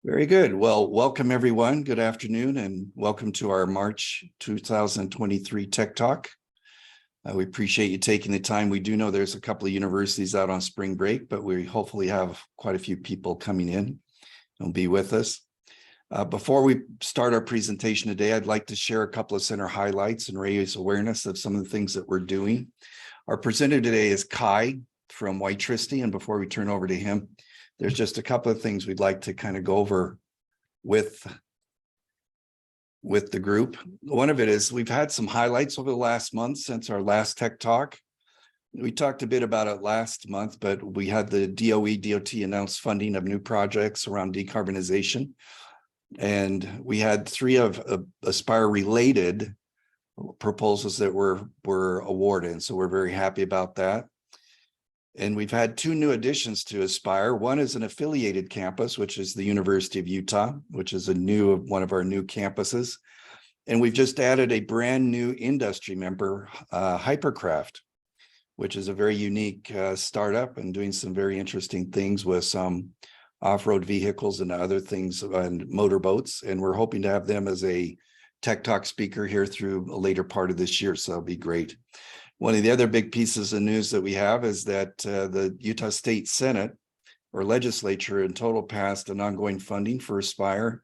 Very good. Well, welcome everyone. Good afternoon and welcome to our March 2023 Tech Talk. We appreciate you taking the time. We do know there's a couple of universities out on spring break, but we hopefully have quite a few people coming in and be with us. Before we start our presentation today, I'd like to share a couple of center highlights and raise awareness of some of the things that we're doing. Our presenter today is Kai from White Tricity, and before we turn over to him, there's just a couple of things we'd like to kind of go over with the group. One of it is we've had some highlights over the last month since our last Tech Talk. We talked a bit about it last month, but we had the DOT announced funding of new projects around decarbonization. And we had three of Aspire related proposals that were awarded. And so we're very happy about that. And we've had two new additions to Aspire. One is an affiliated campus, which is the University of Utah, which is one of our new campuses. And we've just added a brand new industry member, Hypercraft, which is a very unique startup and doing some very interesting things with some off-road vehicles and other things and motorboats. And we're hoping to have them as a Tech Talk speaker here through a later part of this year. So that'll be great. One of the other big pieces of news that we have is that the Utah State Senate or legislature in total passed an ongoing funding for Aspire,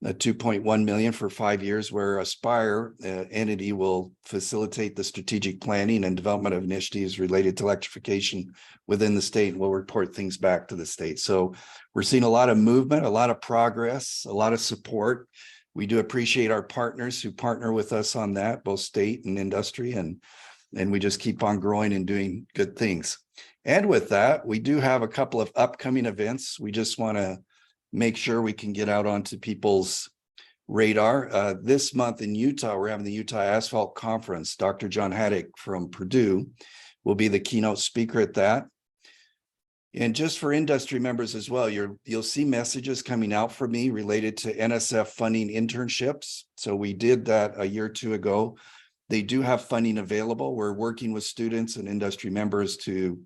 $2.1 million for 5 years, where Aspire entity will facilitate the strategic planning and development of initiatives related to electrification within the state, and will report things back to the state. So we're seeing a lot of movement, a lot of progress, a lot of support. We do appreciate our partners who partner with us on that, both state and industry, and we just keep on growing and doing good things. And with that, we do have a couple of upcoming events. We just want to make sure we can get out onto people's radar. This month in Utah, we're having the Utah Asphalt Conference. Dr. John Haddock from Purdue will be the keynote speaker at that. And just for industry members as well, you'll see messages coming out from me related to NSF funding internships. So we did that a year or two ago. They do have funding available. We're working with students and industry members who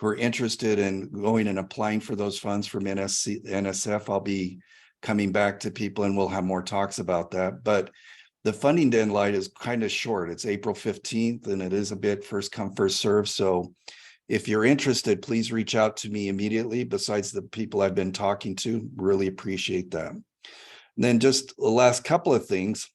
are interested in going and applying for those funds from NSF. I'll be coming back to people and we'll have more talks about that. But the funding deadline is kind of short. It's April 15th and it is a bit first come, first serve. So if you're interested, please reach out to me immediately. Besides the people I've been talking to, really appreciate that. And then just the last couple of things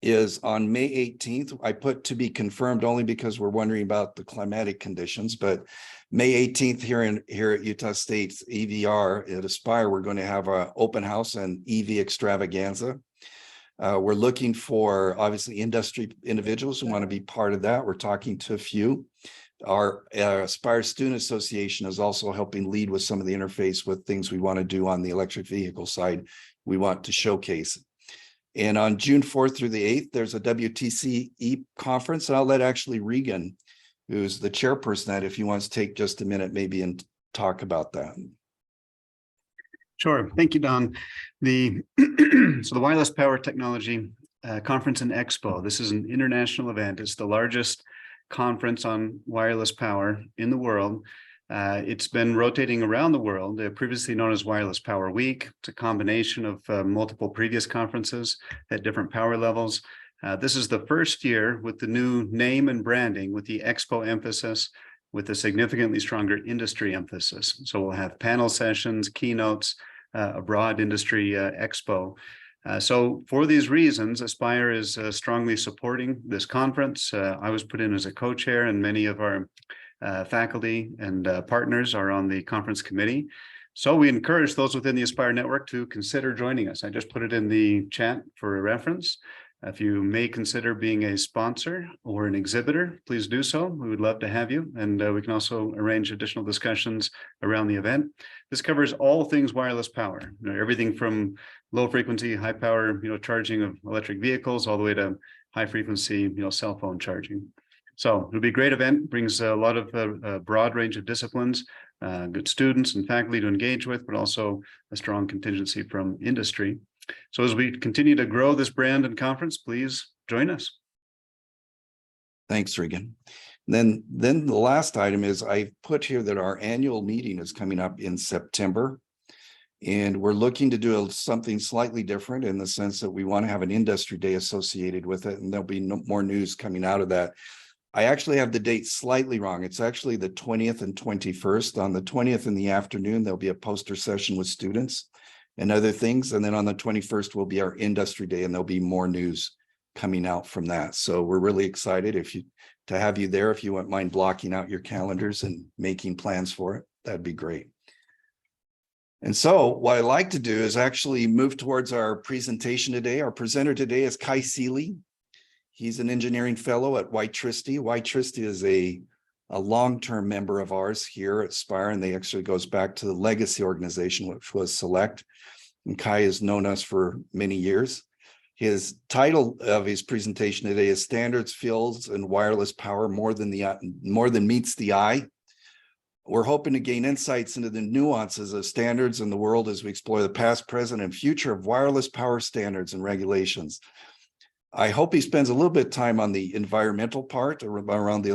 is on May 18th, I put to be confirmed only because we're wondering about the climatic conditions, but May 18th here at Utah State's EVR at Aspire, we're going to have an open house and EV extravaganza. We're looking for obviously industry individuals who want to be part of that. We're talking to a few. Our Aspire Student Association is also helping lead with some of the interface with things we want to do on the electric vehicle side. We want to showcase. And on June 4th through the 8th, there's a WTCE conference. And I'll let actually Regan, who's the chairperson, that if he wants to take just a minute maybe and talk about that. Sure. Thank you, Don. So the Wireless Power Technology Conference and Expo, this is an international event. It's the largest conference on wireless power in the world. It's been rotating around the world, previously known as Wireless Power Week. It's a combination of multiple previous conferences at different power levels. This is the first year with the new name and branding, with the Expo emphasis, with a significantly stronger industry emphasis. So we'll have panel sessions, keynotes, a broad industry expo. So for these reasons, Aspire is strongly supporting this conference. I was put in as a co-chair, and many of our faculty and partners are on the conference committee. So we encourage those within the Aspire network to consider joining us. I just put it in the chat for a reference. If you may consider being a sponsor or an exhibitor, please do so. We would love to have you. And we can also arrange additional discussions around the event. This covers all things wireless power, everything from low frequency, high power, charging of electric vehicles, all the way to high frequency, cell phone charging. So it'll be a great event, brings a lot of a broad range of disciplines, good students and faculty to engage with, but also a strong contingency from industry. So as we continue to grow this brand and conference, please join us. Thanks, Regan. Then the last item is I've put here that our annual meeting is coming up in September. And we're looking to do something slightly different in the sense that we want to have an industry day associated with it, and there'll be more news coming out of that. I actually have the date slightly wrong. It's actually the 20th and 21st. On the 20th in the afternoon, there'll be a poster session with students and other things. And then on the 21st will be our industry day, and there'll be more news coming out from that. So we're really excited to have you there. If you wouldn't mind blocking out your calendars and making plans for it, that'd be great. And so what I like to do is actually move towards our presentation today. Our presenter today is Kai Seeley. He's an engineering fellow at White Tricity. White Tricity is a long-term member of ours here at Spire, and they actually goes back to the legacy organization, which was Select. And Kai has known us for many years. His title of his presentation today is Standards, Fields, and Wireless Power More Than Meets the Eye. We're hoping to gain insights into the nuances of standards in the world as we explore the past, present, and future of wireless power standards and regulations. I hope he spends a little bit of time on the environmental part around the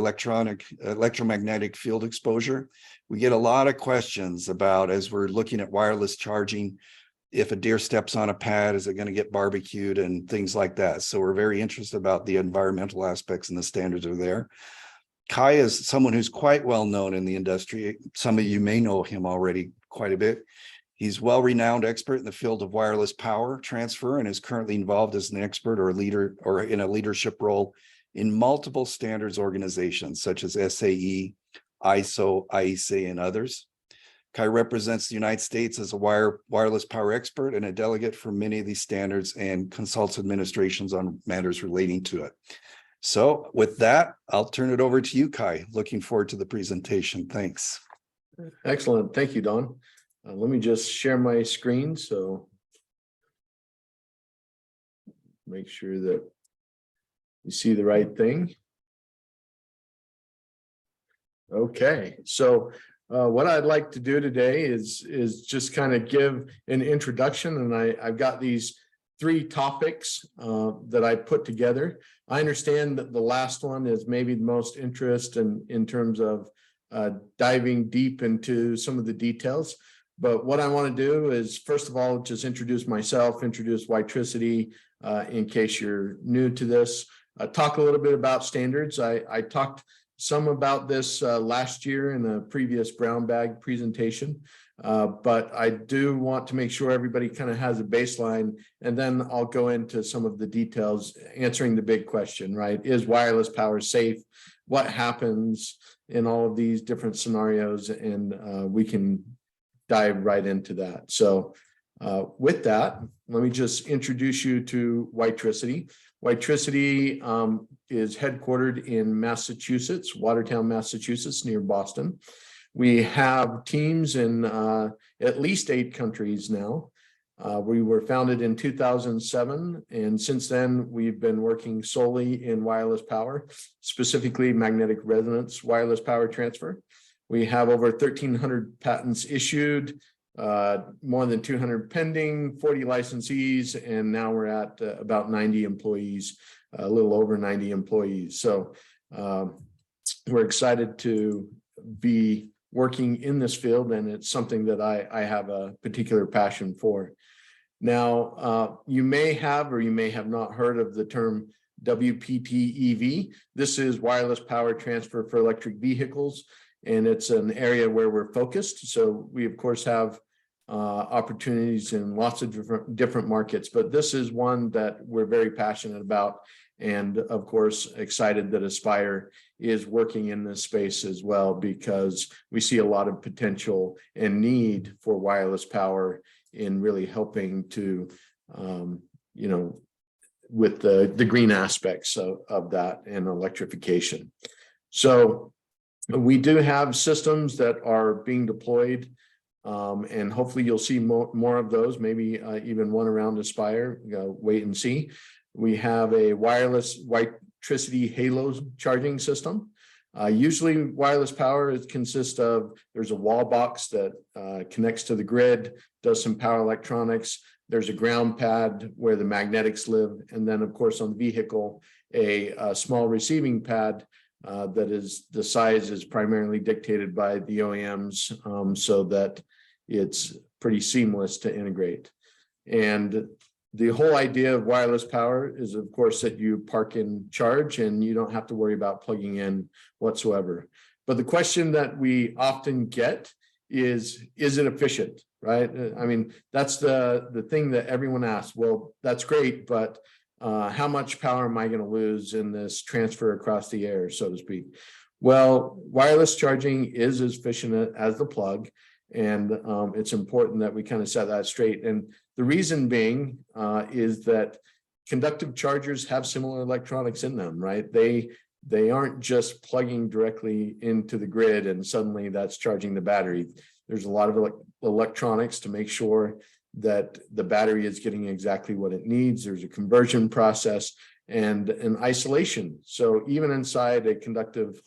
electromagnetic field exposure. We get a lot of questions about, as we're looking at wireless charging, if a deer steps on a pad, is it going to get barbecued and things like that. So we're very interested about the environmental aspects, and the standards are there. Kai is someone who's quite well known in the industry. Some of you may know him already quite a bit. He's well-renowned expert in the field of wireless power transfer, and is currently involved as an expert or a leader or in a leadership role in multiple standards organizations such as SAE, ISO, IEC, and others. Kai represents the United States as a wireless power expert and a delegate for many of these standards and consults administrations on matters relating to it. So with that, I'll turn it over to you, Kai. Looking forward to the presentation. Thanks. Excellent. Thank you, Don. Let me just share my screen so make sure that you see the right thing. Okay, so what I'd like to do today is just kind of give an introduction, and I've got these 3 topics that I put together. I understand that the last one is maybe the most interest in terms of diving deep into some of the details. But what I want to do is, first of all, just introduce myself, introduce White Tricity in case you're new to this, talk a little bit about standards. I talked some about this last year in a previous brown bag presentation, but I do want to make sure everybody kind of has a baseline, and then I'll go into some of the details, answering the big question, right? Is wireless power safe? What happens in all of these different scenarios? And we can dive right into that. So with that, let me just introduce you to White Tricity. White Tricity is headquartered in Massachusetts, Watertown, Massachusetts, near Boston. We have teams in at least 8 countries now. We were founded in 2007, and since then we've been working solely in wireless power, specifically magnetic resonance wireless power transfer. We have over 1,300 patents issued, more than 200 pending, 40 licensees, and now we're at about 90 employees, a little over 90 employees. So we're excited to be working in this field, and it's something that I have a particular passion for. Now, you may have or you may have not heard of the term WPT-EV. This is wireless power transfer for electric vehicles, and it's an area where we're focused. So we, of course, have opportunities in lots of different markets, but this is one that we're very passionate about, and of course excited that Aspire is working in this space as well, because we see a lot of potential and need for wireless power in really helping to with the green aspects of that and electrification. So we do have systems that are being deployed, and hopefully you'll see more of those, maybe even one around Aspire. Wait and see. We have a wireless White Tricity Halo charging system. Usually wireless power consists of, there's a wall box that connects to the grid, does some power electronics. There's a ground pad where the magnetics live. And then of course on the vehicle, a small receiving pad that is, the size is primarily dictated by the OEMs, so that it's pretty seamless to integrate. And the whole idea of wireless power is, of course, that you park and charge and you don't have to worry about plugging in whatsoever. But the question that we often get is it efficient, right? I mean, that's the thing that everyone asks. Well, that's great, but how much power am I going to lose in this transfer across the air, so to speak? Well, wireless charging is as efficient as the plug, and it's important that we kind of set that straight. And the reason being is that conductive chargers have similar electronics in them, right? They aren't just plugging directly into the grid and suddenly that's charging the battery. There's a lot of electronics to make sure that the battery is getting exactly what it needs. There's a conversion process and an isolation. So even inside a conductive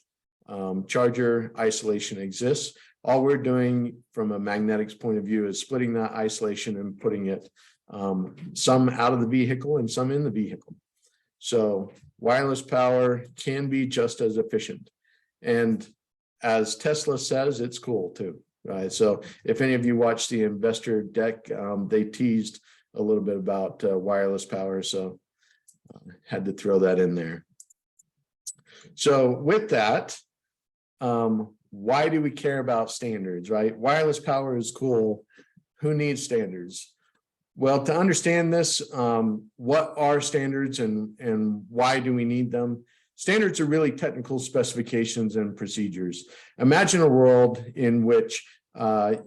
charger, isolation exists. All we're doing from a magnetics point of view is splitting that isolation and putting it some out of the vehicle and some in the vehicle. So wireless power can be just as efficient. And as Tesla says, it's cool too, right? So if any of you watch the investor deck, they teased a little bit about wireless power. So had to throw that in there. So with that, why do we care about standards, right? Wireless power is cool. Who needs standards? Well, to understand this, what are standards and why do we need them? Standards are really technical specifications and procedures. Imagine a world in which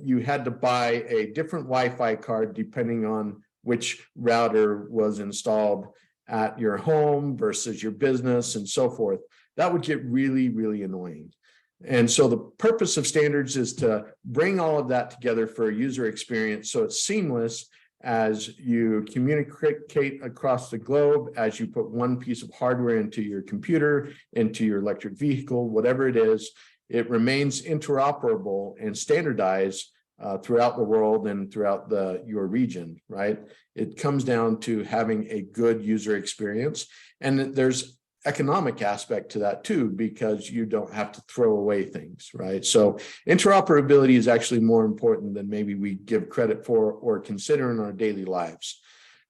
you had to buy a different Wi-Fi card depending on which router was installed at your home versus your business and so forth. That would get really, really annoying. And so the purpose of standards is to bring all of that together for a user experience so it's seamless as you communicate across the globe, as you put one piece of hardware into your computer, into your electric vehicle, whatever it is, it remains interoperable and standardized throughout the world and throughout your region, right? It comes down to having a good user experience. And there's economic aspect to that too, because you don't have to throw away things, right? So interoperability is actually more important than maybe we give credit for or consider in our daily lives.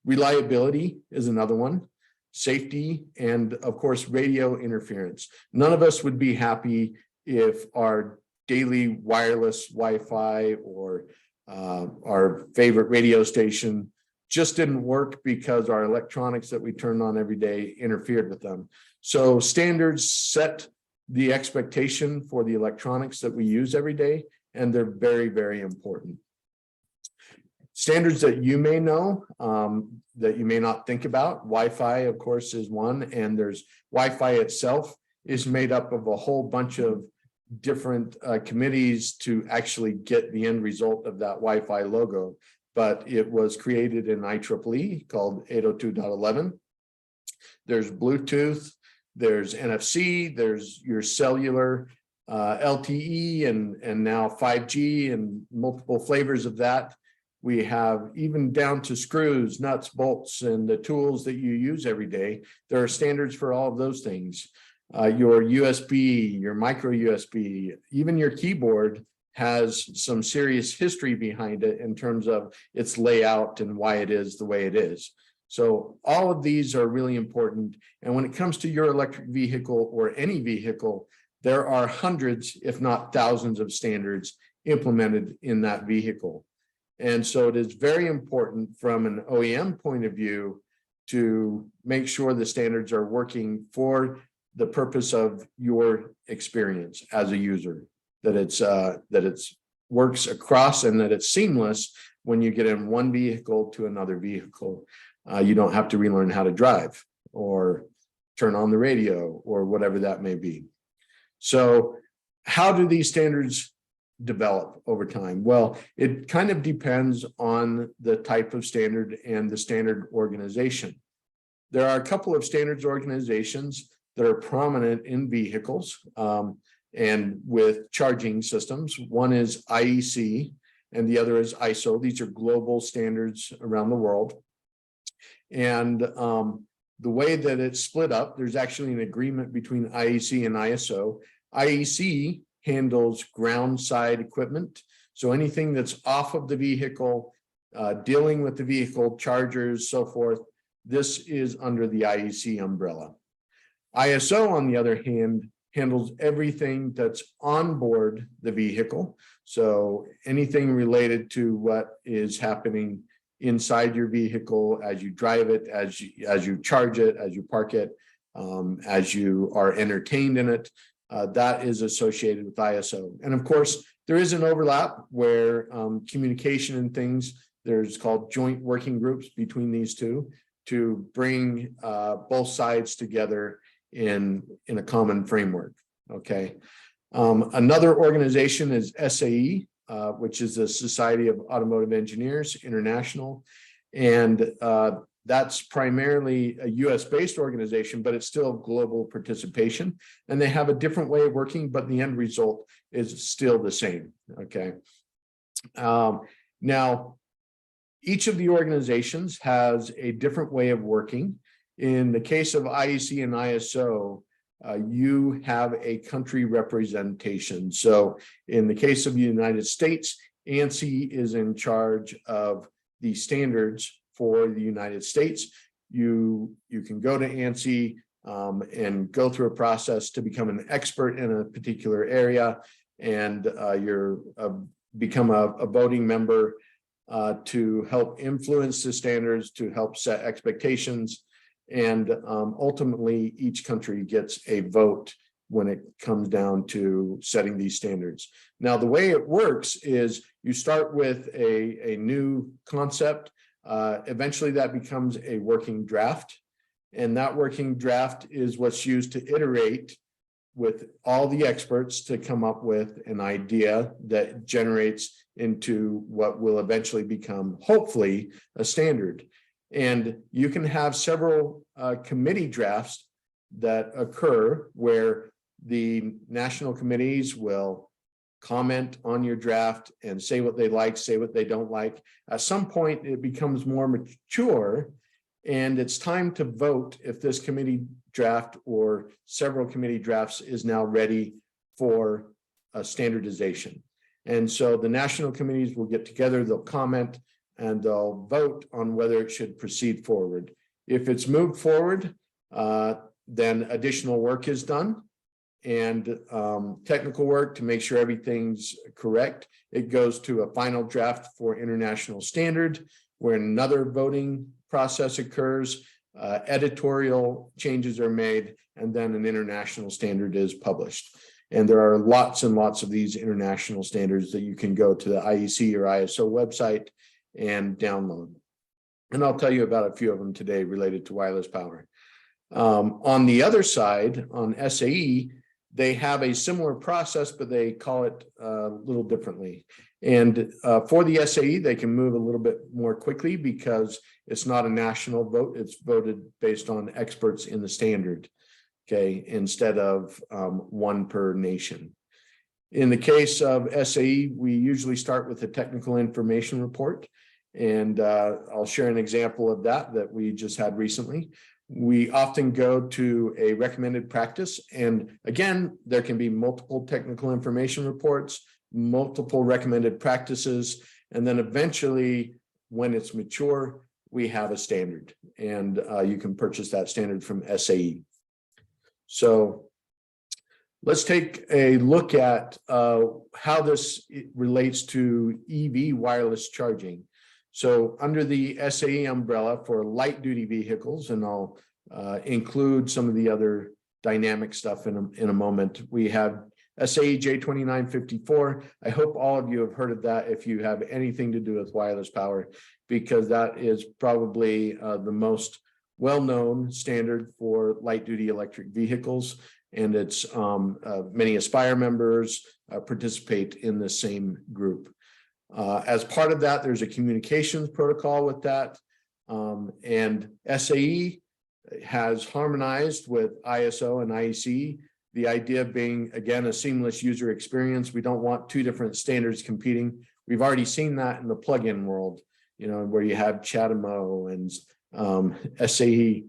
Reliability is another one. Safety, and of course, radio interference. None of us would be happy if our daily wireless Wi-Fi or our favorite radio station just didn't work because our electronics that we turned on every day interfered with them. So standards set the expectation for the electronics that we use every day, and they're very, very important. Standards that you may know, that you may not think about, Wi-Fi, of course, is one, and there's Wi-Fi itself is made up of a whole bunch of different committees to actually get the end result of that Wi-Fi logo. But it was created in IEEE called 802.11. There's Bluetooth, there's NFC, there's your cellular LTE and now 5G and multiple flavors of that. We have even down to screws, nuts, bolts, and the tools that you use every day. There are standards for all of those things. Your USB, your micro USB, even your keyboard has some serious history behind it in terms of its layout and why it is the way it is. So all of these are really important. And when it comes to your electric vehicle or any vehicle, there are hundreds, if not thousands of standards implemented in that vehicle. And so it is very important from an OEM point of view to make sure the standards are working for the purpose of your experience as a user. That it's works across and that it's seamless when you get in one vehicle to another vehicle. You don't have to relearn how to drive or turn on the radio or whatever that may be. So how do these standards develop over time? Well, it kind of depends on the type of standard and the standard organization. There are a couple of standards organizations that are prominent in vehicles. And with charging systems. One is IEC and the other is ISO. These are global standards around the world. And the way that it's split up, there's actually an agreement between IEC and ISO. IEC handles ground side equipment. So anything that's off of the vehicle, dealing with the vehicle, chargers, so forth, this is under the IEC umbrella. ISO, on the other hand, handles everything that's on board the vehicle. So anything related to what is happening inside your vehicle as you drive it, as you charge it, as you park it, as you are entertained in it, that is associated with ISO. And of course, there is an overlap where communication and things, there's called joint working groups between these two to bring both sides together in a common framework. Okay. Another organization is SAE, which is the Society of Automotive Engineers International. And that's primarily a US based organization, but it's still global participation. And they have a different way of working, but the end result is still the same. Okay. Now, each of the organizations has a different way of working. In the case of IEC and ISO, you have a country representation. So in the case of the United States, ANSI is in charge of the standards for the United States. You can go to ANSI and go through a process to become an expert in a particular area, and you're become a voting member to help influence the standards, to help set expectations. And ultimately, each country gets a vote when it comes down to setting these standards. Now, the way it works is you start with a new concept. Eventually, that becomes a working draft. And that working draft is what's used to iterate with all the experts to come up with an idea that generates into what will eventually become, hopefully, a standard. And you can have several committee drafts that occur where the national committees will comment on your draft and say what they like, say what they don't like. At some point, it becomes more mature, and it's time to vote if this committee draft or several committee drafts is now ready for a standardization. And so the national committees will get together, they'll comment, and they'll vote on whether it should proceed forward. If it's moved forward, then additional work is done, and technical work to make sure everything's correct. It goes to a final draft for international standard, where another voting process occurs, editorial changes are made, and then an international standard is published. And there are lots and lots of these international standards that you can go to the IEC or ISO website and download. And I'll tell you about a few of them today related to wireless power. On the other side, on SAE, they have a similar process, but they call it a little differently. And for the SAE, they can move a little bit more quickly because it's not a national vote. It's voted based on experts in the standard, okay, instead of one per nation. In the case of SAE, we usually start with a technical information report. And I'll share an example of that we just had recently. We often go to a recommended practice. And again, there can be multiple technical information reports, multiple recommended practices. And then eventually, when it's mature, we have a standard. And you can purchase that standard from SAE. So let's take a look at how this relates to EV wireless charging. So under the SAE umbrella for light duty vehicles, and I'll include some of the other dynamic stuff in a moment, we have SAE J2954. I hope all of you have heard of that if you have anything to do with wireless power, because that is probably the most well-known standard for light duty electric vehicles. And it's many Aspire members participate in the same group. As part of that, there's a communications protocol with that. And SAE has harmonized with ISO and IEC, the idea being, again, a seamless user experience. We don't want two different standards competing. We've already seen that in the plugin world, you know, where you have CHAdeMO and SAE,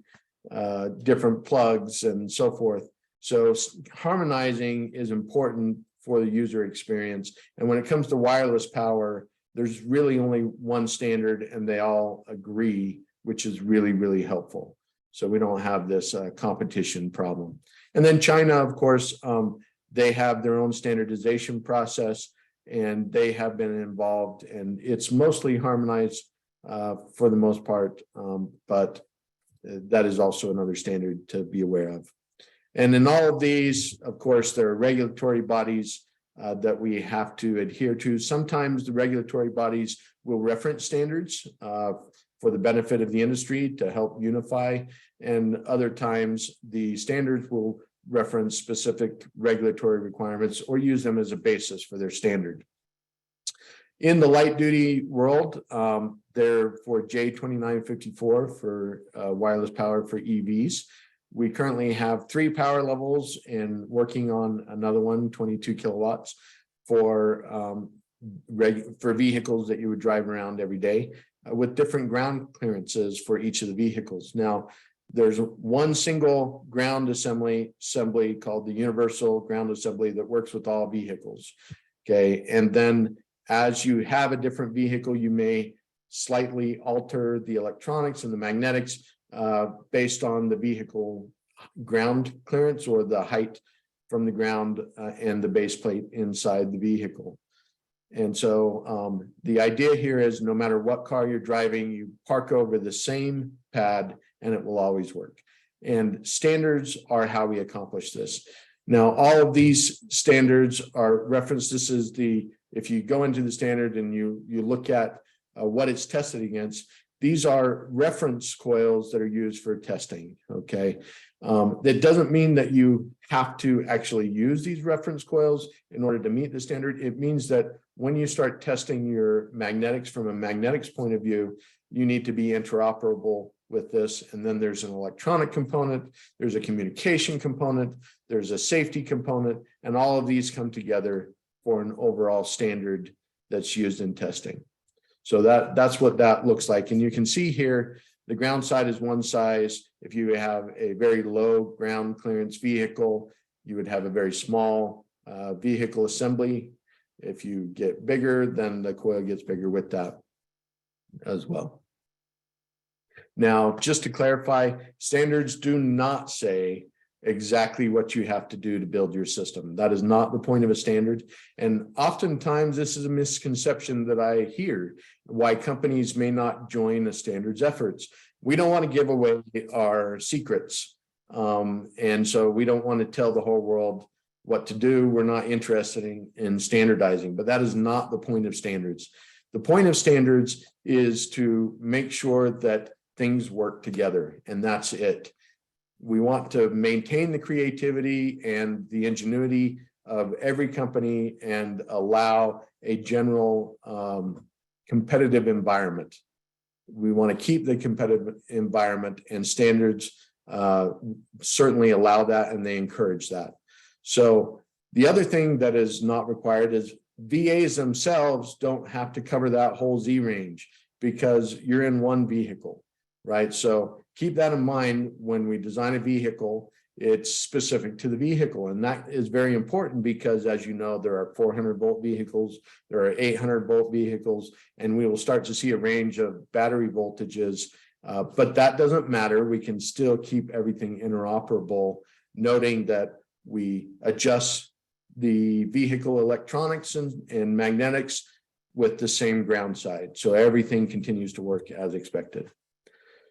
different plugs and so forth. So harmonizing is important for the user experience. And when it comes to wireless power, there's really only one standard and they all agree, which is really, really helpful. So we don't have this competition problem. And then China, of course, they have their own standardization process and they have been involved, and it's mostly harmonized for the most part, but that is also another standard to be aware of. And in all of these, of course, there are regulatory bodies that we have to adhere to. Sometimes the regulatory bodies will reference standards for the benefit of the industry to help unify, and other times the standards will reference specific regulatory requirements or use them as a basis for their standard. In the light duty world, they're for J2954 for wireless power for EVs. We currently have 3 power levels and working on another one, 22 kilowatts for vehicles that you would drive around every day with different ground clearances for each of the vehicles. Now, there's one single ground assembly called the Universal Ground Assembly that works with all vehicles. Okay, and then as you have a different vehicle, you may slightly alter the electronics and the magnetics based on the vehicle ground clearance or the height from the ground and the base plate inside the vehicle. And so the idea here is no matter what car you're driving, you park over the same pad and it will always work. And standards are how we accomplish this. Now, all of these standards are referenced. This is if you go into the standard and you look at what it's tested against, these are reference coils that are used for testing, okay? That doesn't mean that you have to actually use these reference coils in order to meet the standard. It means that when you start testing your magnetics from a magnetics point of view, you need to be interoperable with this. And then there's an electronic component, there's a communication component, there's a safety component, and all of these come together for an overall standard that's used in testing. So that's what that looks like. And you can see here, the ground side is one size. If you have a very low ground clearance vehicle, you would have a very small vehicle assembly. If you get bigger, then the coil gets bigger with that as well. Now, just to clarify, standards do not say exactly what you have to do to build your system. That is not the point of a standard. And oftentimes this is a misconception that I hear why companies may not join a standards efforts. We don't want to give away our secrets. And so we don't want to tell the whole world what to do. We're not interested in standardizing, but that is not the point of standards. The point of standards is to make sure that things work together, and that's it. We want to maintain the creativity and the ingenuity of every company and allow a general competitive environment. We want to keep the competitive environment, and standards certainly allow that, and they encourage that. So the other thing that is not required is VAs themselves don't have to cover that whole Z range because you're in one vehicle, right? So keep that in mind when we design a vehicle. It's specific to the vehicle, and that is very important because, as you know, there are 400 volt vehicles, there are 800 volt vehicles, and we will start to see a range of battery voltages, but that doesn't matter. We can still keep everything interoperable, noting that we adjust the vehicle electronics and magnetics with the same ground side, so everything continues to work as expected.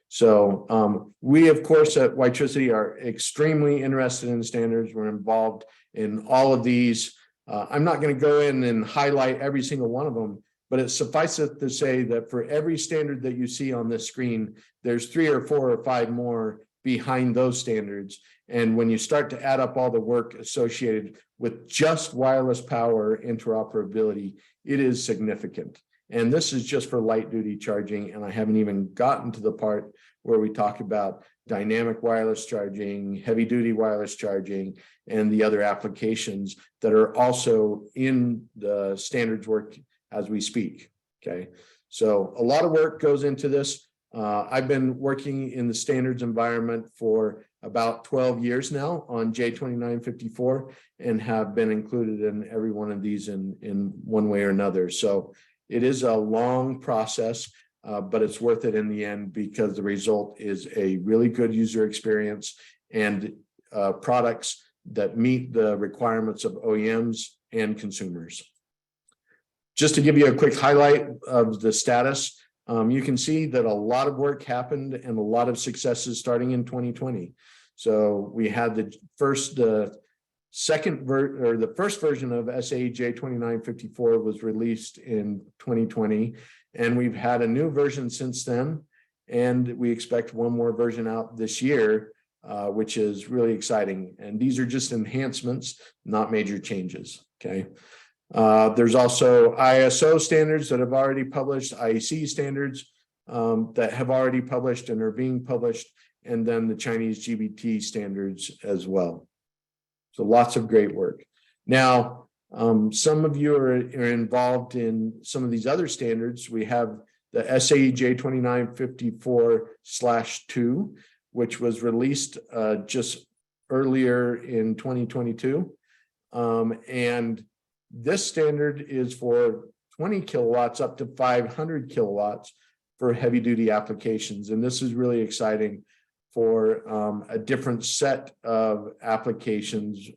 So we, of course, at Witricity are extremely interested in standards. We're involved in all of these. I'm not going to go in and highlight every single one of them, but it suffices to say that for every standard that you see on this screen, there's 3 or 4 or 5 more behind those standards. And when you start to add up all the work associated with just wireless power interoperability, it is significant. And this is just for light duty charging. And I haven't even gotten to the part where we talk about dynamic wireless charging, heavy duty wireless charging, and the other applications that are also in the standards work as we speak. Okay. So a lot of work goes into this. I've been working in the standards environment for about 12 years now on J2954 and have been included in every one of these in one way or another. So it is a long process, but it's worth it in the end because the result is a really good user experience and products that meet the requirements of OEMs and consumers. Just to give you a quick highlight of the status, you can see that a lot of work happened and a lot of successes starting in 2020. So we had the first version of SAE J2954 was released in 2020, and we've had a new version since then, and we expect one more version out this year, which is really exciting. And these are just enhancements, not major changes. Okay. There's also ISO standards that have already published, IEC standards that have already published and are being published, and then the Chinese GBT standards as well. So lots of great work. Now, some of you are involved in some of these other standards. We have the SAE J2954/2, which was released just earlier in 2022. And this standard is for 20 kilowatts up to 500 kilowatts for heavy duty applications. And this is really exciting for a different set of applications,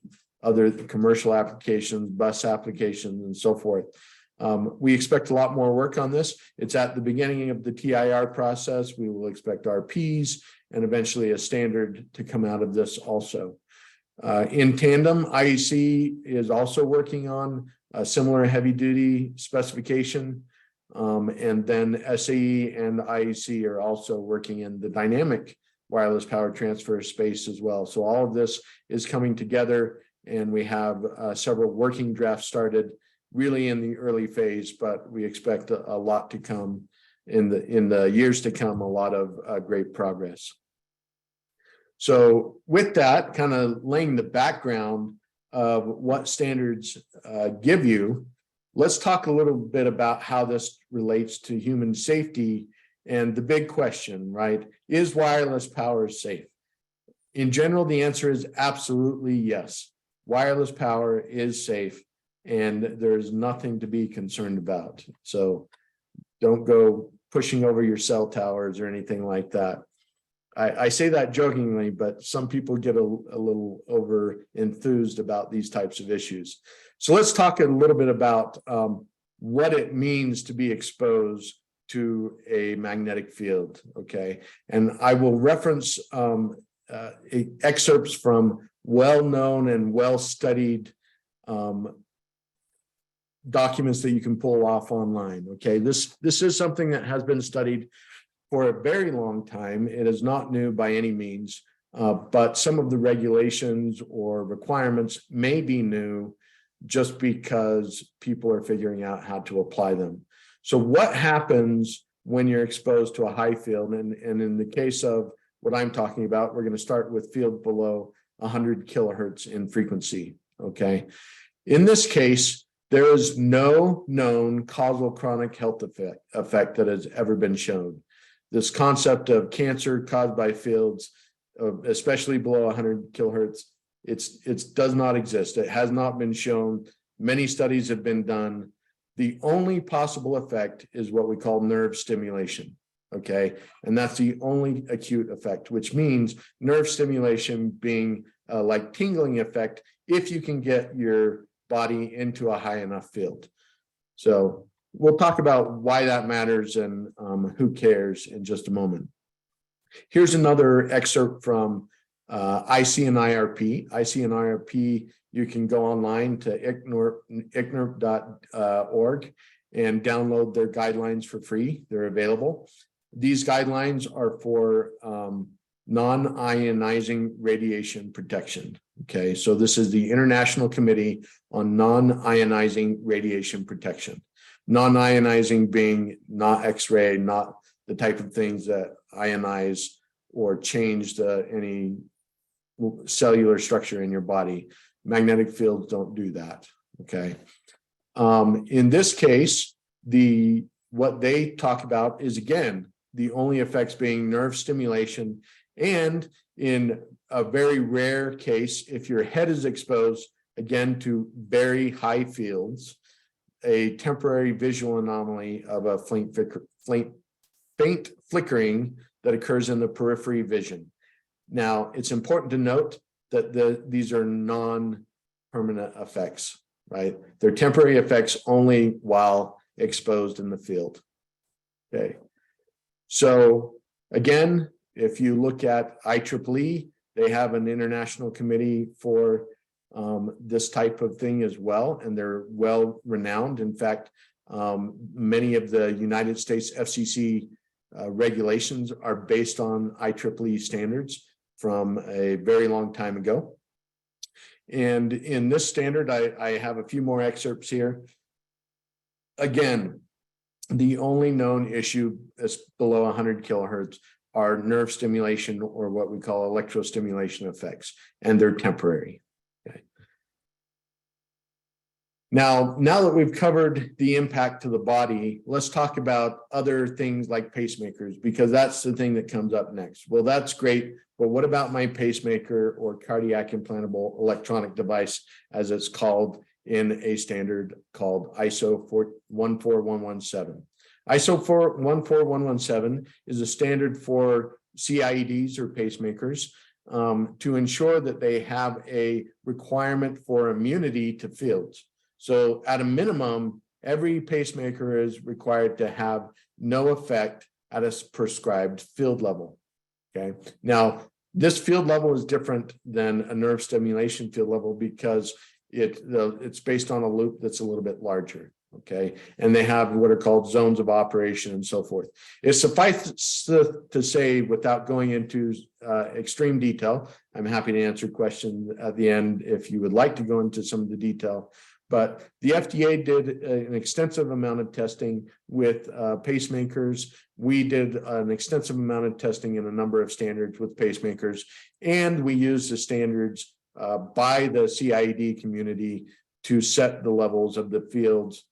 other commercial applications, bus applications, and so forth. We expect a lot more work on this. It's at the beginning of the TIR process. We will expect RPs and eventually a standard to come out of this also. In tandem, IEC is also working on a similar heavy duty specification. And then SAE and IEC are also working in the dynamic wireless power transfer space as well. So all of this is coming together, and we have several working drafts started really in the early phase, but we expect a lot to come in the years to come, a lot of great progress. So with that, kind of laying the background of what standards give you, let's talk a little bit about how this relates to human safety. And the big question, right? Is wireless power safe? In general, the answer is absolutely yes. Wireless power is safe, and there's nothing to be concerned about. So don't go pushing over your cell towers or anything like that. I say that jokingly, but some people get a little over enthused about these types of issues. So let's talk a little bit about what it means to be exposed to a magnetic field, okay? And I will reference excerpts from well-known and well-studied documents that you can pull off online, okay? This is something that has been studied for a very long time. It is not new by any means, but some of the regulations or requirements may be new just because people are figuring out how to apply them. So what happens when you're exposed to a high field? And in the case of what I'm talking about, we're going to start with field below 100 kilohertz in frequency, okay? In this case, there is no known causal chronic health effect that has ever been shown. This concept of cancer caused by fields, especially below 100 kilohertz, it does not exist. It has not been shown. Many studies have been done. The only possible effect is what we call nerve stimulation, okay? And that's the only acute effect, which means nerve stimulation being like tingling effect if you can get your body into a high enough field. So we'll talk about why that matters and who cares in just a moment. Here's another excerpt from IC and IRP. IC and IRP, you can go online to icnirp.org and download their guidelines for free. They're available. These guidelines are for non-ionizing radiation protection. Okay, so this is the International Committee on Non-Ionizing Radiation Protection. Non-ionizing being not X-ray, not the type of things that ionize or change any cellular structure in your body. Magnetic fields don't do that, okay? In this case, what they talk about is, again, the only effects being nerve stimulation And in a very rare case, if your head is exposed, again, to very high fields, a temporary visual anomaly of a faint flickering that occurs in the periphery vision. Now, it's important to note that these are non-permanent effects, right? They're temporary effects only while exposed in the field. Okay. So again, if you look at IEEE, they have an international committee for this type of thing as well, and they're well renowned. In fact, many of the United States FCC regulations are based on IEEE standards from a very long time ago. And in this standard, I have a few more excerpts here. Again, the only known issue is below 100 kilohertz are nerve stimulation, or what we call electrostimulation effects, and they're temporary. Okay. Now that we've covered the impact to the body, let's talk about other things like pacemakers, because that's the thing that comes up next. Well, that's great, but what about my pacemaker or cardiac implantable electronic device, as it's called in a standard called ISO 14117. ISO 14117 is a standard for CIEDs or pacemakers to ensure that they have a requirement for immunity to fields. So at a minimum, every pacemaker is required to have no effect at a prescribed field level. Okay. Now, this field level is different than a nerve stimulation field level because it's based on a loop that's a little bit larger. Okay. And they have what are called zones of operation and so forth. It's suffice to say, without going into extreme detail, I'm happy to answer questions at the end if you would like to go into some of the detail. But the FDA did an extensive amount of testing with pacemakers. We did an extensive amount of testing in a number of standards with pacemakers, and we used the standards by the CIED community to set the levels of the fields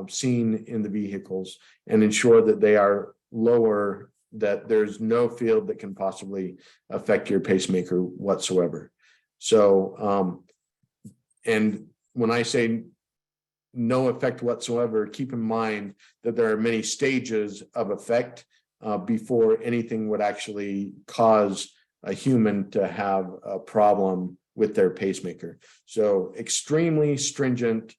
seen in the vehicles and ensure that they are lower, that there's no field that can possibly affect your pacemaker whatsoever. So, and when I say no effect whatsoever, keep in mind that there are many stages of effect before anything would actually cause a human to have a problem with their pacemaker. So extremely stringent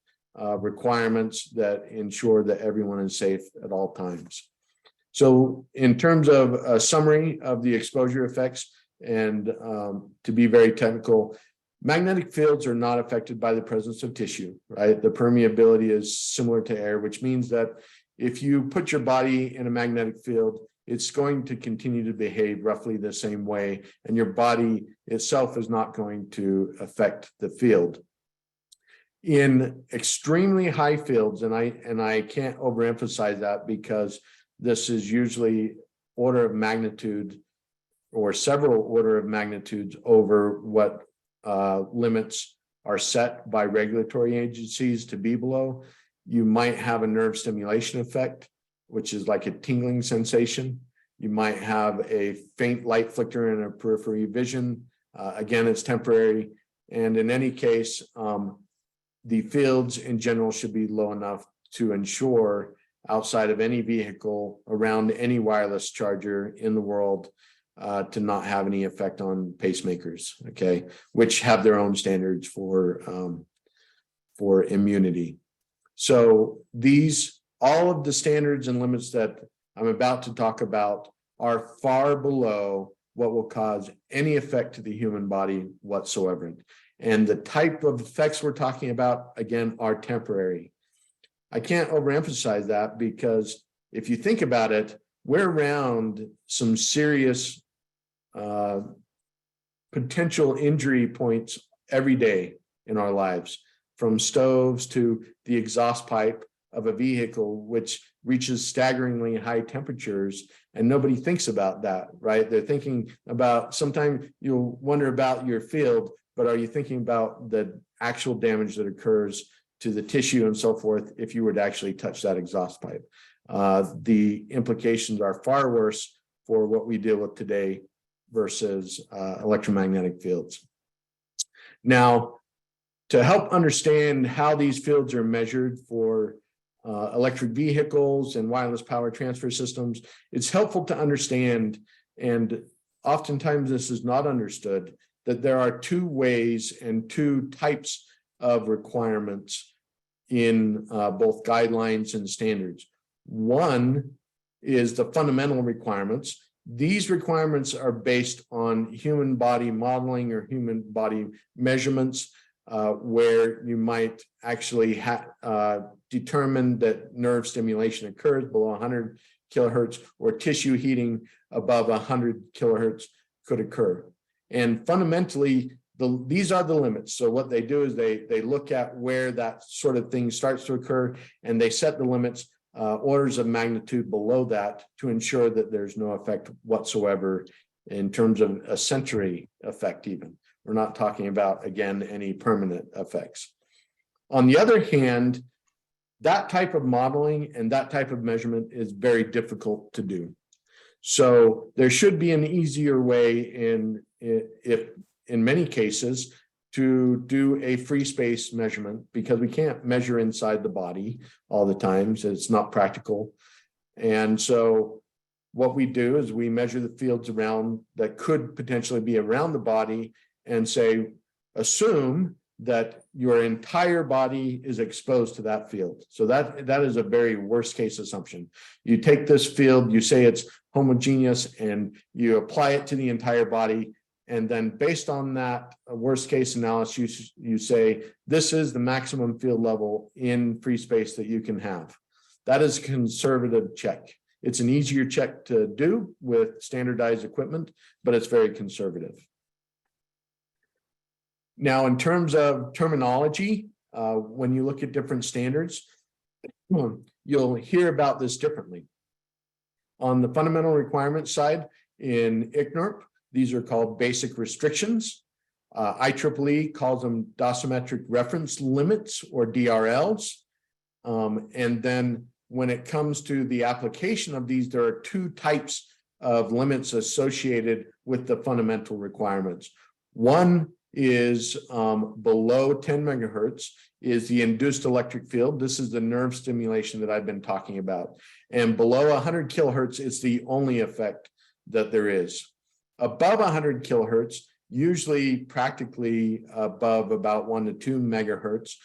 requirements that ensure that everyone is safe at all times. So in terms of a summary of the exposure effects, and to be very technical, magnetic fields are not affected by the presence of tissue, right? The permeability is similar to air, which means that if you put your body in a magnetic field, it's going to continue to behave roughly the same way, and your body itself is not going to affect the field. In extremely high fields, and I can't overemphasize that because this is usually order of magnitude or several order of magnitudes over what limits are set by regulatory agencies to be below. You might have a nerve stimulation effect, which is like a tingling sensation. You might have a faint light flicker in a periphery vision. Again, it's temporary. And in any case, the fields in general should be low enough to ensure outside of any vehicle around any wireless charger in the world to not have any effect on pacemakers, okay, which have their own standards for immunity. So all of the standards and limits that I'm about to talk about are far below what will cause any effect to the human body whatsoever. And the type of effects we're talking about, again, are temporary. I can't overemphasize that because if you think about it, we're around some serious potential injury points every day in our lives, from stoves to the exhaust pipe of a vehicle, which reaches staggeringly high temperatures, and nobody thinks about that, right? They're thinking about, sometimes you'll wonder about your field, but are you thinking about the actual damage that occurs to the tissue and so forth if you were to actually touch that exhaust pipe? The implications are far worse for what we deal with today versus electromagnetic fields. Now, to help understand how these fields are measured for electric vehicles and wireless power transfer systems, it's helpful to understand, and oftentimes this is not understood, that there are two ways and two types of requirements in both guidelines and standards. One is the fundamental requirements. These requirements are based on human body modeling or human body measurements, where you might actually determine that nerve stimulation occurs below 100 kilohertz or tissue heating above 100 kilohertz could occur. And fundamentally, these are the limits. So what they do is they look at where that sort of thing starts to occur, and they set the limits orders of magnitude below that to ensure that there's no effect whatsoever in terms of a sensory effect even. We're not talking about, again, any permanent effects. On the other hand, that type of modeling and that type of measurement is very difficult to do. So there should be an easier way in many cases to do a free space measurement, because we can't measure inside the body all the time, so it's not practical. And so what we do is we measure the fields around that could potentially be around the body and say, assume that your entire body is exposed to that field. So that is a very worst case assumption. You take this field, you say it's homogeneous, and you apply it to the entire body. And then based on that worst case analysis, you say, this is the maximum field level in free space that you can have. That is a conservative check. It's an easier check to do with standardized equipment, but it's very conservative. Now, in terms of terminology, when you look at different standards, you'll hear about this differently. On the fundamental requirements side in ICNIRP, these are called basic restrictions. IEEE calls them dosimetric reference limits, or DRLs. And then when it comes to the application of these, there are two types of limits associated with the fundamental requirements. One is below 10 megahertz is the induced electric field. This is the nerve stimulation that I've been talking about. And below 100 kilohertz is the only effect that there is. Above 100 kilohertz, usually practically above about 1 to 2 megahertz,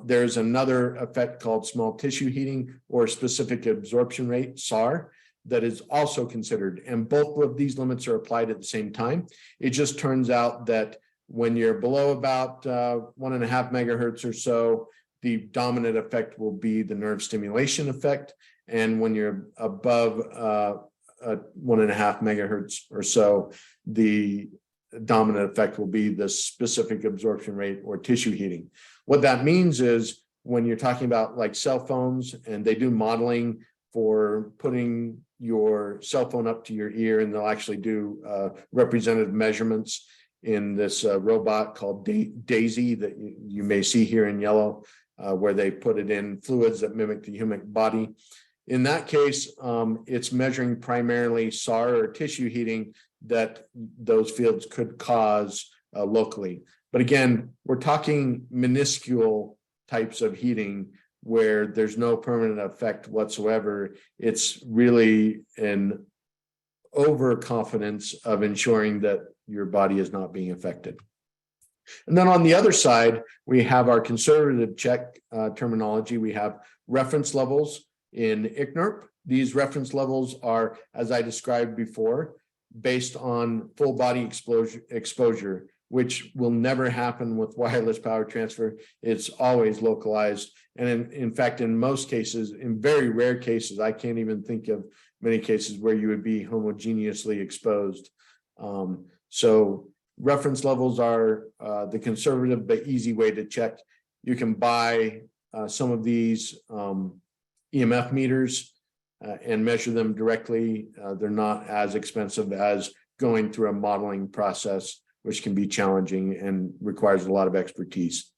there's another effect called small tissue heating or specific absorption rate, SAR, that is also considered. And both of these limits are applied at the same time. It just turns out that when you're below about 1.5 megahertz or so, the dominant effect will be the nerve stimulation effect. And when you're above 1.5 megahertz or so, the dominant effect will be the specific absorption rate or tissue heating. What that means is when you're talking about like cell phones, and they do modeling for putting your cell phone up to your ear, and they'll actually do representative measurements in this robot called Daisy that you may see here in yellow, where they put it in fluids that mimic the human body. In that case, it's measuring primarily SAR or tissue heating that those fields could cause locally. But again, we're talking minuscule types of heating where there's no permanent effect whatsoever. It's really an overconfidence of ensuring that your body is not being affected. And then on the other side, we have our conservative check terminology. We have reference levels in ICNIRP. These reference levels are, as I described before, based on full body exposure, which will never happen with wireless power transfer. It's always localized. And in fact, in most cases, in very rare cases, I can't even think of many cases where you would be homogeneously exposed. So reference levels are the conservative but easy way to check. You can buy some of these EMF meters and measure them directly. They're not as expensive as going through a modeling process, which can be challenging and requires a lot of expertise.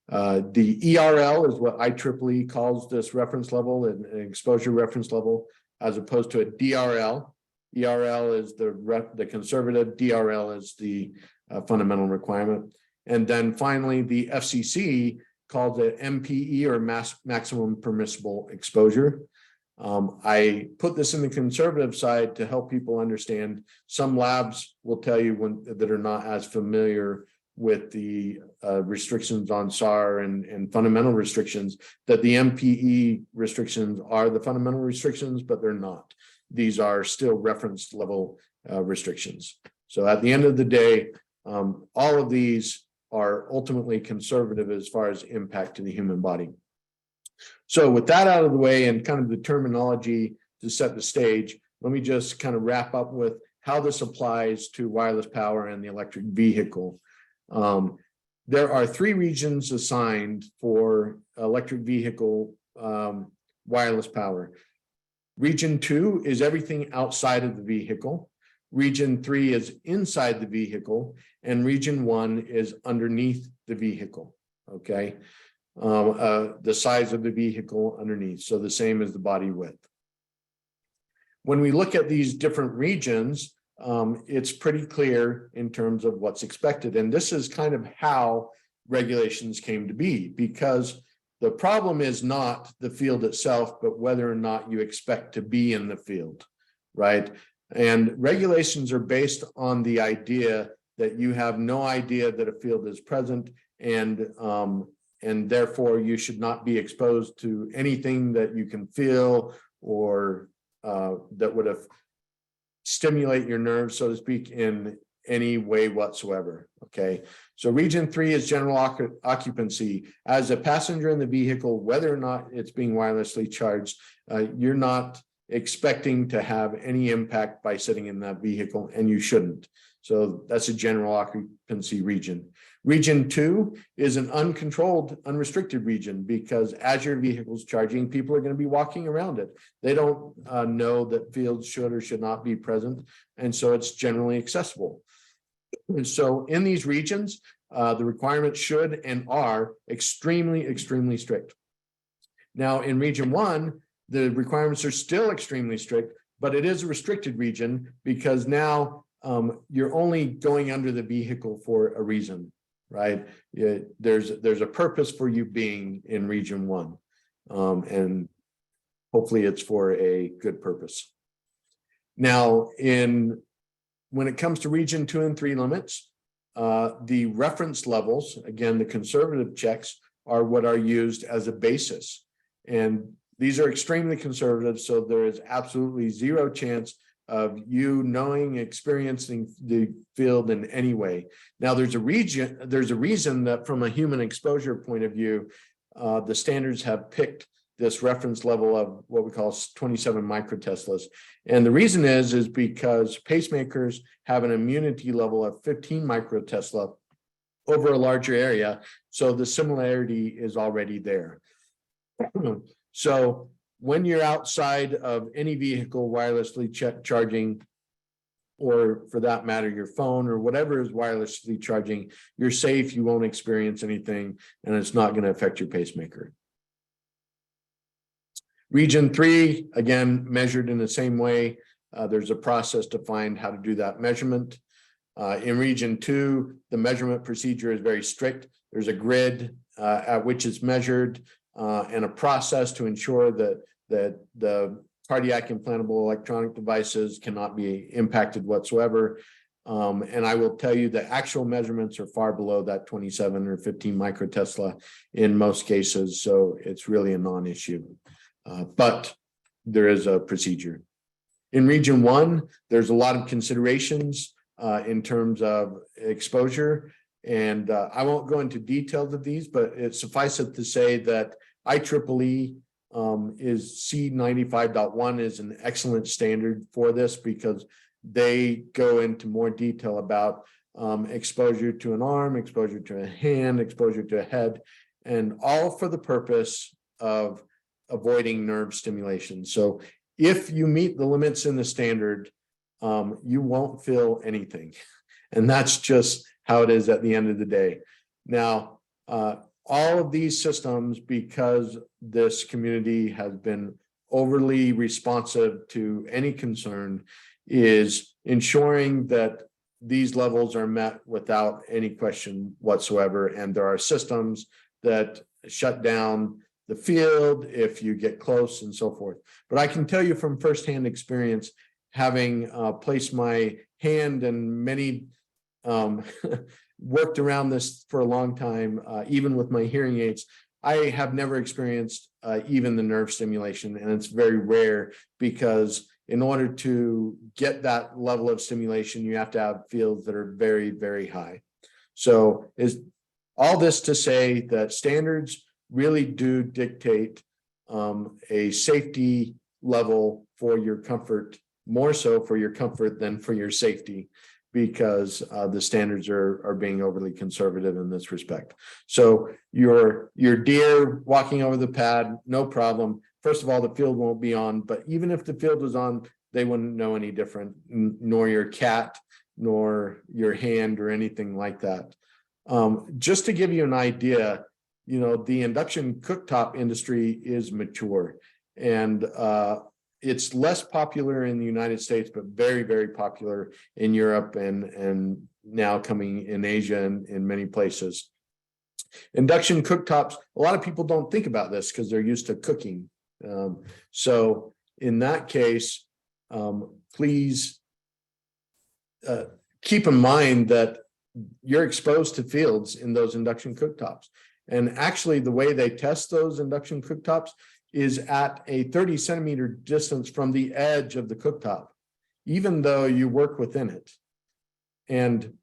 The ERL is what IEEE calls this reference level, an exposure reference level, as opposed to a DRL. ERL is the conservative, DRL is the fundamental requirement. And then finally, the FCC called it MPE, or maximum permissible exposure. I put this in the conservative side to help people understand. Some labs will tell you that are not as familiar with the restrictions on SAR and fundamental restrictions, that the MPE restrictions are the fundamental restrictions, but they're not. These are still reference level restrictions. So at the end of the day, all of these are ultimately conservative as far as impact to the human body. So with that out of the way and kind of the terminology to set the stage, let me just kind of wrap up with how this applies to wireless power and the electric vehicle. There are 3 regions assigned for electric vehicle wireless power. Region 2 is everything outside of the vehicle. Region 3 is inside the vehicle, and region 1 is underneath the vehicle. Okay. The size of the vehicle underneath. So the same as the body width. When we look at these different regions, it's pretty clear in terms of what's expected. And this is kind of how regulations came to be, because the problem is not the field itself, but whether or not you expect to be in the field, right? And regulations are based on the idea that you have no idea that a field is present, and therefore you should not be exposed to anything that you can feel or that would have stimulate your nerves, so to speak, in any way whatsoever. Okay, so region 3 is general occupancy. As a passenger in the vehicle, whether or not it's being wirelessly charged, you're not expecting to have any impact by sitting in that vehicle, and you shouldn't. So that's a general occupancy region. Region 2 is an uncontrolled, unrestricted region, because as your vehicle's charging, people are going to be walking around it. They don't know that fields should or should not be present, and so it's generally accessible. And so in these regions, the requirements should and are extremely, extremely strict. Now in region 1, the requirements are still extremely strict, but it is a restricted region because now you're only going under the vehicle for a reason, right? There's a purpose for you being in region 1, and hopefully it's for a good purpose. Now, when it comes to region 2 and 3 limits, the reference levels, again, the conservative checks are what are used as a basis. And these are extremely conservative, so there is absolutely zero chance of you knowing, experiencing the field in any way. Now, there's a reason that from a human exposure point of view, the standards have picked this reference level of what we call 27 microteslas. And the reason is because pacemakers have an immunity level of 15 microtesla over a larger area. So the similarity is already there. So when you're outside of any vehicle wirelessly charging, or for that matter, your phone or whatever is wirelessly charging, you're safe, you won't experience anything, and it's not going to affect your pacemaker. Region 3, again, measured in the same way. There's a process to find how to do that measurement. In region 2, the measurement procedure is very strict. There's a grid at which it's measured, and a process to ensure that the cardiac implantable electronic devices cannot be impacted whatsoever. And I will tell you that actual measurements are far below that 27 or 15 microtesla in most cases. So it's really a non-issue, but there is a procedure. In region 1, there's a lot of considerations in terms of exposure. And I won't go into details of these, but it suffices to say that IEEE is C95.1 is an excellent standard for this, because they go into more detail about exposure to an arm, exposure to a hand, exposure to a head, and all for the purpose of avoiding nerve stimulation. So if you meet the limits in the standard, you won't feel anything. And that's just how it is at the end of the day. Now, all of these systems, because this community has been overly responsive to any concern is ensuring that these levels are met without any question whatsoever. And there are systems that shut down the field if you get close and so forth. But I can tell you from firsthand experience, having placed my hand and many worked around this for a long time, even with my hearing aids, I have never experienced even the nerve stimulation, and it's very rare because in order to get that level of stimulation, you have to have fields that are very, very high. So is all this to say that standards really do dictate a safety level for your comfort, more so for your comfort than for your safety, because the standards are being overly conservative in this respect. So your deer walking over the pad, no problem. First of all, the field won't be on, but even if the field was on, they wouldn't know any different, nor your cat, nor your hand or anything like that. Just to give you an idea, you know, the induction cooktop industry is mature, and it's less popular in the United States, but very, very popular in Europe and now coming in Asia and in many places. Induction cooktops, a lot of people don't think about this because they're used to cooking. So in that case, please keep in mind that you're exposed to fields in those induction cooktops. And actually, the way they test those induction cooktops is at a 30 centimeter distance from the edge of the cooktop, even though you work within it. And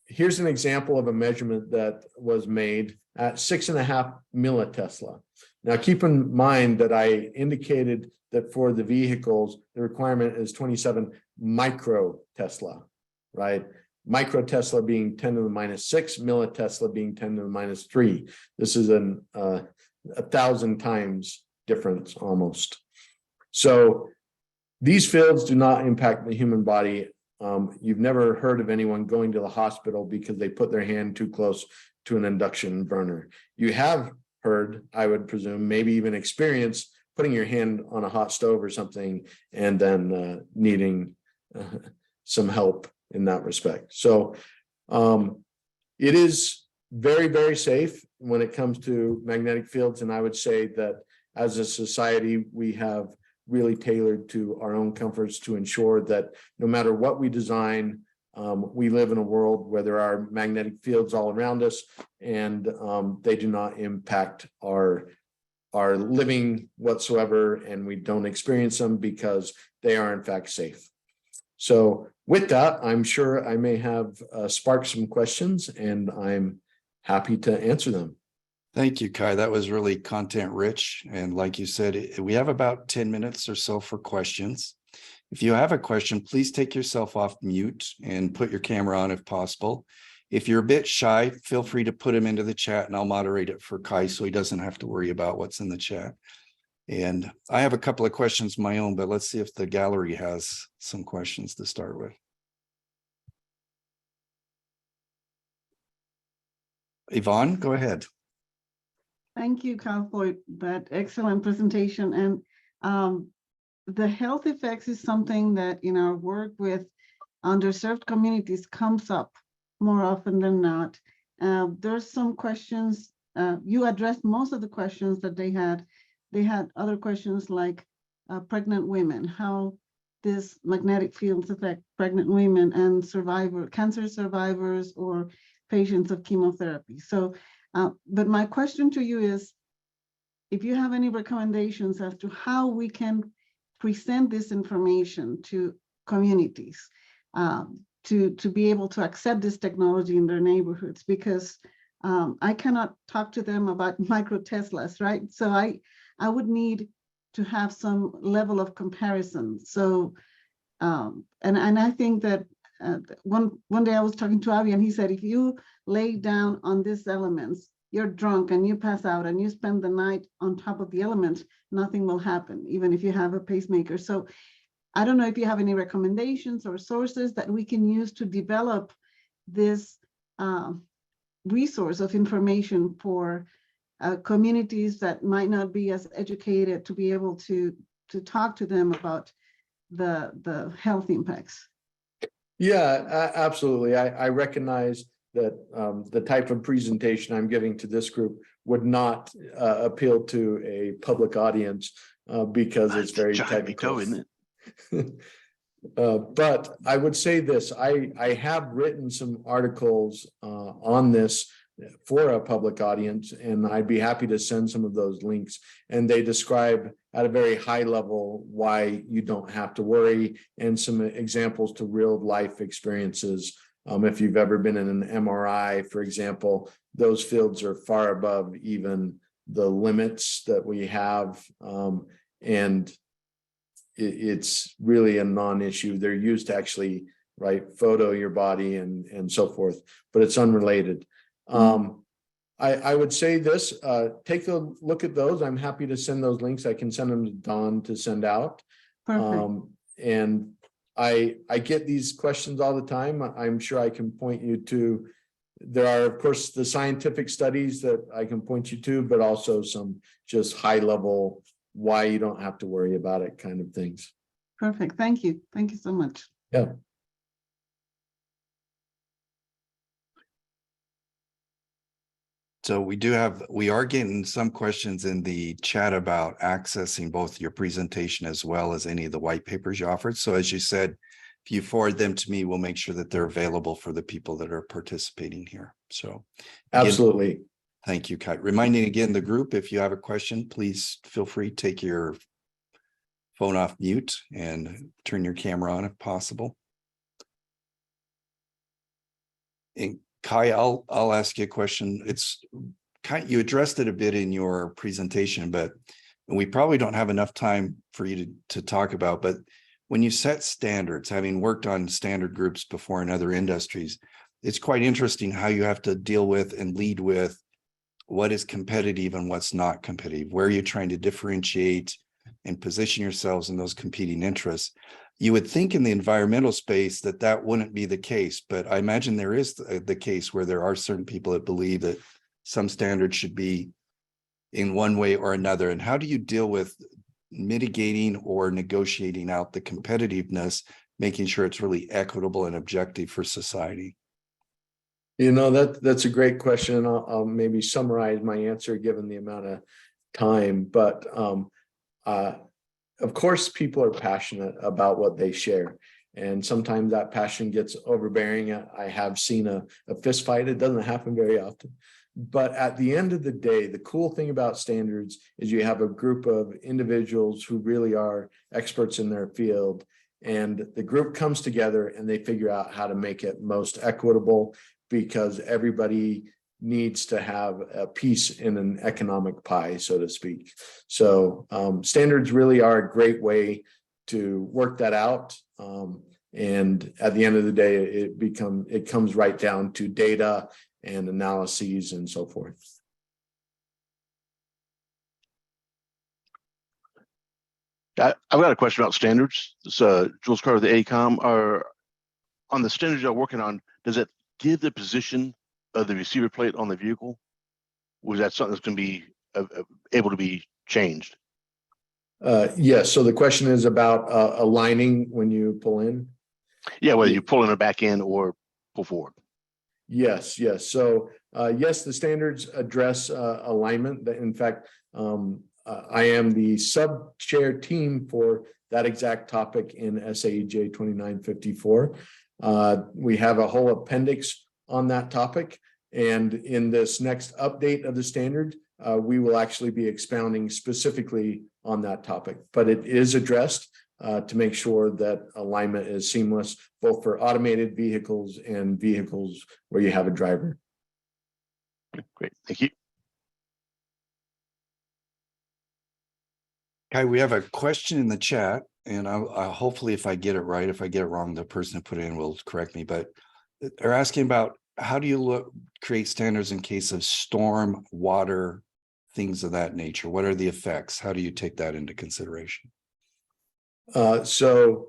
here's an example of a measurement that was made at 6.5 millitesla. Now, keep in mind that I indicated that for the vehicles, the requirement is 27 microtesla, right? Microtesla being 10 to the minus 6, millitesla being 10 to the minus 3. This is a 1,000 times difference almost. So these fields do not impact the human body. You've never heard of anyone going to the hospital because they put their hand too close to an induction burner. You have heard, I would presume, maybe even experienced putting your hand on a hot stove or something and then needing some help in that respect. So it is very, very safe when it comes to magnetic fields. And I would say that as a society, we have really tailored to our own comforts to ensure that no matter what we design, we live in a world where there are magnetic fields all around us, and they do not impact our living whatsoever, and we don't experience them because they are in fact safe. So with that, I'm sure I may have sparked some questions, and I'm happy to answer them. Thank you, Kai. That was really content rich. And like you said, we have about 10 minutes or so for questions. If you have a question, please take yourself off mute and put your camera on if possible. If you're a bit shy, feel free to put them into the chat and I'll moderate it for Kai so he doesn't have to worry about what's in the chat. And I have a couple of questions of my own, but let's see if the gallery has some questions to start with. Yvonne, go ahead. Thank you, Carl, for that excellent presentation. And the health effects is something that in our work with underserved communities comes up more often than not. There's some questions, you addressed most of the questions that they had. They had other questions like pregnant women, how this magnetic fields affect pregnant women and cancer survivors or patients of chemotherapy. So, but my question to you is, if you have any recommendations as to how we can present this information to communities to be able to accept this technology in their neighborhoods, because I cannot talk to them about micro Teslas, right? So I would need to have some level of comparison. So, and I think that one day I was talking to Avi and he said, if you lay down on these elements, you're drunk and you pass out and you spend the night on top of the element, nothing will happen, even if you have a pacemaker. So I don't know if you have any recommendations or sources that we can use to develop this resource of information for communities that might not be as educated to be able to to talk to them about the health impacts. Yeah, absolutely. I recognize that the type of presentation I'm giving to this group would not appeal to a public audience because it's very technical. Isn't it? But I would say this, I have written some articles on this for a public audience, and I'd be happy to send some of those links. And they describe at a very high level why you don't have to worry, and some examples to real life experiences. If you've ever been in an MRI, for example, those fields are far above even the limits that we have. And it's really a non-issue. They're used to actually photo your body and so forth, but it's unrelated. I would say this, take a look at those. I'm happy to send those links. I can send them to Dawn to send out. Perfect. And I get these questions all the time. I'm sure I can point you to, there are of course the scientific studies that I can point you to, but also some just high level, why you don't have to worry about it kind of things. Perfect. Thank you. Thank you so much. Yeah. So we are getting some questions in the chat about accessing both your presentation as well as any of the white papers you offered. So as you said, if you forward them to me, we'll make sure that they're available for the people that are participating here. So again, Absolutely. thank you, Kai. Reminding again the group, if you have a question, please feel free to take your phone off mute and turn your camera on if possible. And Kai, I'll ask you a question. It's kind, you addressed it a bit in your presentation, but we probably don't have enough time for you to talk about, but when you set standards, having worked on standard groups before in other industries, it's quite interesting how you have to deal with and lead with what is competitive and what's not competitive. Where are you trying to differentiate and position yourselves in those competing interests? You would think in the environmental space that wouldn't be the case, but I imagine there is the case where there are certain people that believe that some standards should be in one way or another. And how do you deal with mitigating or negotiating out the competitiveness, making sure it's really equitable and objective for society? You know, that's a great question. I'll maybe summarize my answer given the amount of time, but of course, people are passionate about what they share. And sometimes that passion gets overbearing. I have seen a fist fight. It doesn't happen very often. But at the end of the day, the cool thing about standards is you have a group of individuals who really are experts in their field. And the group comes together and they figure out how to make it most equitable, because everybody needs to have a piece in an economic pie, so to speak. So standards really are a great way to work that out. And at the end of the day, it comes right down to data and analyses and so forth. I've got a question about standards. It's Jules Carter of the AECOM. Are on the standards you're working on, does it give the position of the receiver plate on the vehicle? Was that something that's going to be able to be changed? Yes. So the question is about aligning when you pull in. Yeah, whether you pull in or back in or pull forward. Yes. So yes, the standards address alignment. In fact, I am the sub-chair team for that exact topic in SAEJ 2954. We have a whole appendix on that topic. And in this next update of the standard, we will actually be expounding specifically on that topic, but it is addressed to make sure that alignment is seamless, both for automated vehicles and vehicles where you have a driver. Great, thank you. Kai, we have a question in the chat, and I'll hopefully if I get it right, if I get it wrong, the person who put it in will correct me, but they're asking about how do you create standards in case of storm, water, things of that nature? What are the effects? How do you take that into consideration? So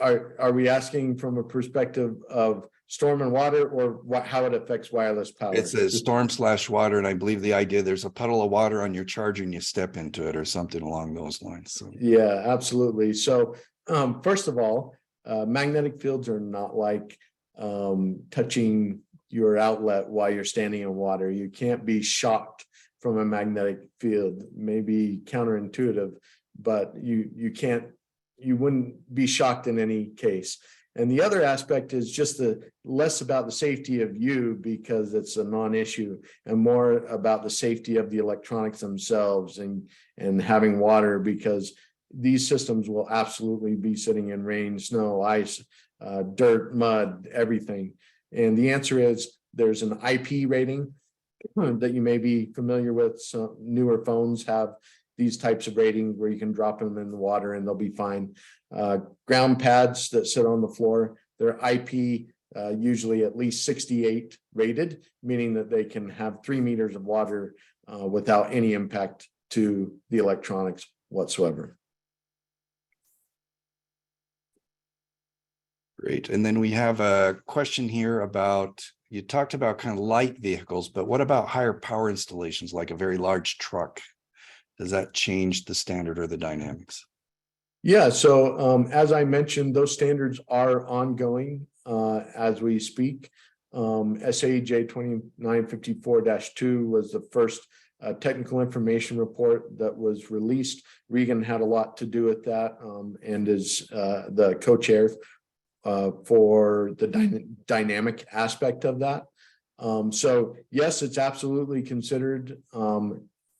Are we asking from a perspective of storm and water, or what, how it affects wireless power? It's a storm/water, and I believe the idea, there's a puddle of water on your charger and you step into it or something along those lines. So Yeah, absolutely. So, first of all, magnetic fields are not like touching your outlet while you're standing in water. You can't be shocked from a magnetic field. Maybe counterintuitive, but you can't, you wouldn't be shocked in any case. And the other aspect is just the less about the safety of you, because it's a non-issue, and more about the safety of the electronics themselves and having water, because these systems will absolutely be sitting in rain, snow, ice, dirt, mud, everything. And the answer is there's an IP rating that you may be familiar with. Some newer phones have these types of ratings where you can drop them in the water and they'll be fine. Ground pads that sit on the floor, they're IP usually at least 68 rated, meaning that they can have 3 meters of water without any impact to the electronics whatsoever. great. And then we have a question here about, you talked about kind of light vehicles, but what about higher power installations, like a very large truck? Does that change the standard or the dynamics? Yeah, so as I mentioned, those standards are ongoing as we speak. SAE-J 2954-2 was the first technical information report that was released. Regan had a lot to do with that and is the co-chair for the dynamic aspect of that. So yes, it's absolutely considered.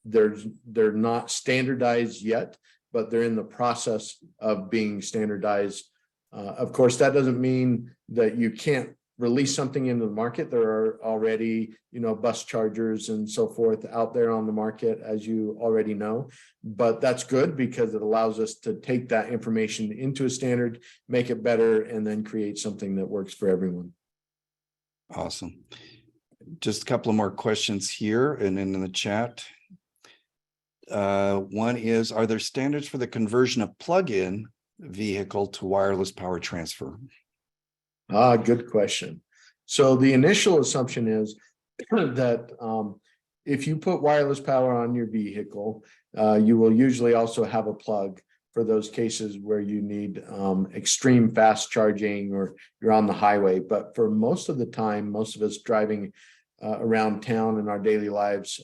They're not standardized yet, but they're in the process of being standardized. Of course, that doesn't mean that you can't release something into the market. There are already, bus chargers and so forth out there on the market, as you already know. But that's good because it allows us to take that information into a standard, make it better, and then create something that works for everyone. Awesome. Just a couple of more questions here and in the chat. One is, are there standards for the conversion of plug-in vehicle to wireless power transfer? Good question. So the initial assumption is that if you put wireless power on your vehicle, you will usually also have a plug for those cases where you need extreme fast charging or you're on the highway. But for most of the time, most of us driving around town in our daily lives,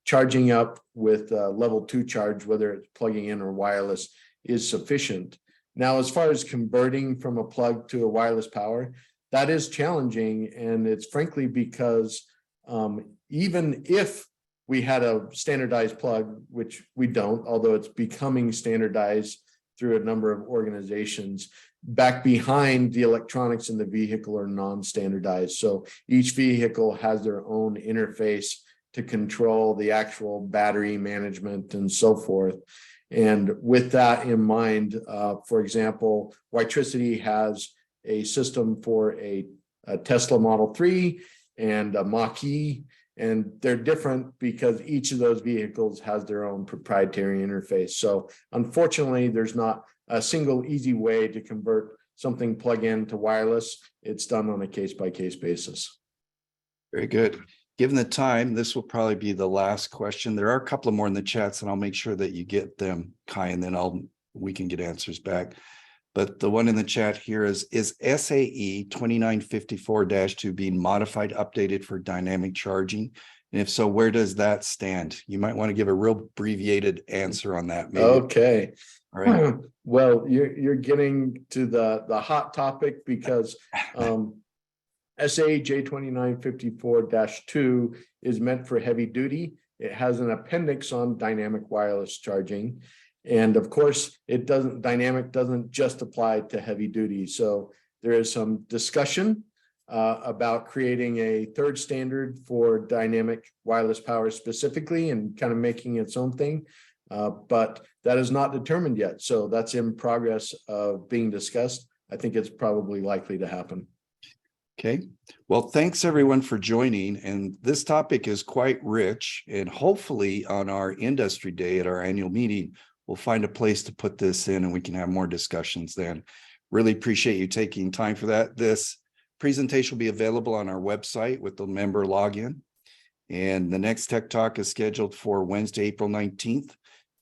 charging up with level 2 charge, whether it's plugging in or wireless, is sufficient. Now, as far as converting from a plug to a wireless power, that is challenging. And it's frankly because even if we had a standardized plug, which we don't, although it's becoming standardized through a number of organizations, back behind the electronics in the vehicle are non-standardized. So each vehicle has their own interface to control the actual battery management and so forth. And with that in mind, for example, Witricity has a system for a Tesla Model 3 and a Mach-E, and they're different because each of those vehicles has their own proprietary interface. So unfortunately, there's not a single easy way to convert something plug-in to wireless. It's done on a case-by-case basis. Very good. Given the time, this will probably be the last question. There are a couple of more in the chats, and I'll make sure that you get them, Kai, and then we can get answers back. But the one in the chat here is SAE 2954-2 being modified, updated for dynamic charging? And if so, where does that stand? You might want to give a real abbreviated answer on that. Maybe. Okay. All right. Well, you're getting to the hot topic because SAE-J 2954-2 is meant for heavy duty. It has an appendix on dynamic wireless charging. And of course, dynamic doesn't just apply to heavy duty. So there is some discussion about creating a third standard for dynamic wireless power specifically and kind of making its own thing. But that is not determined yet. So that's in progress of being discussed. I think it's probably likely to happen. Okay, well, thanks everyone for joining. And this topic is quite rich, and hopefully on our industry day at our annual meeting, we'll find a place to put this in and we can have more discussions then. Really appreciate you taking time for that. This presentation will be available on our website with the member login. And the next Tech Talk is scheduled for Wednesday, April 19th,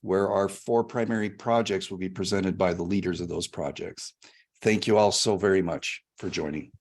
where our 4 primary projects will be presented by the leaders of those projects. Thank you all so very much for joining.